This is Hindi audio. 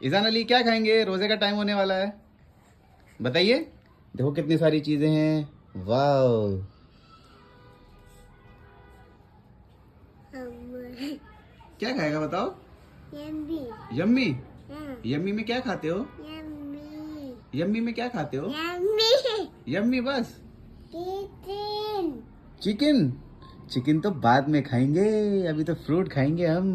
इज़ान अली क्या खाएंगे? रोजे का टाइम होने वाला है, बताइए। देखो कितनी सारी चीजें हैं, वाह। क्या खाएगा बताओ? यम्मी। यम्मी। हाँ, यम्मी में क्या खाते हो? यम्मी। यम्मी में क्या खाते हो? यम्मी। यम्मी बस? चिकन। चिकन। चिकन तो बाद में खाएंगे, अभी तो फ्रूट खाएंगे हम।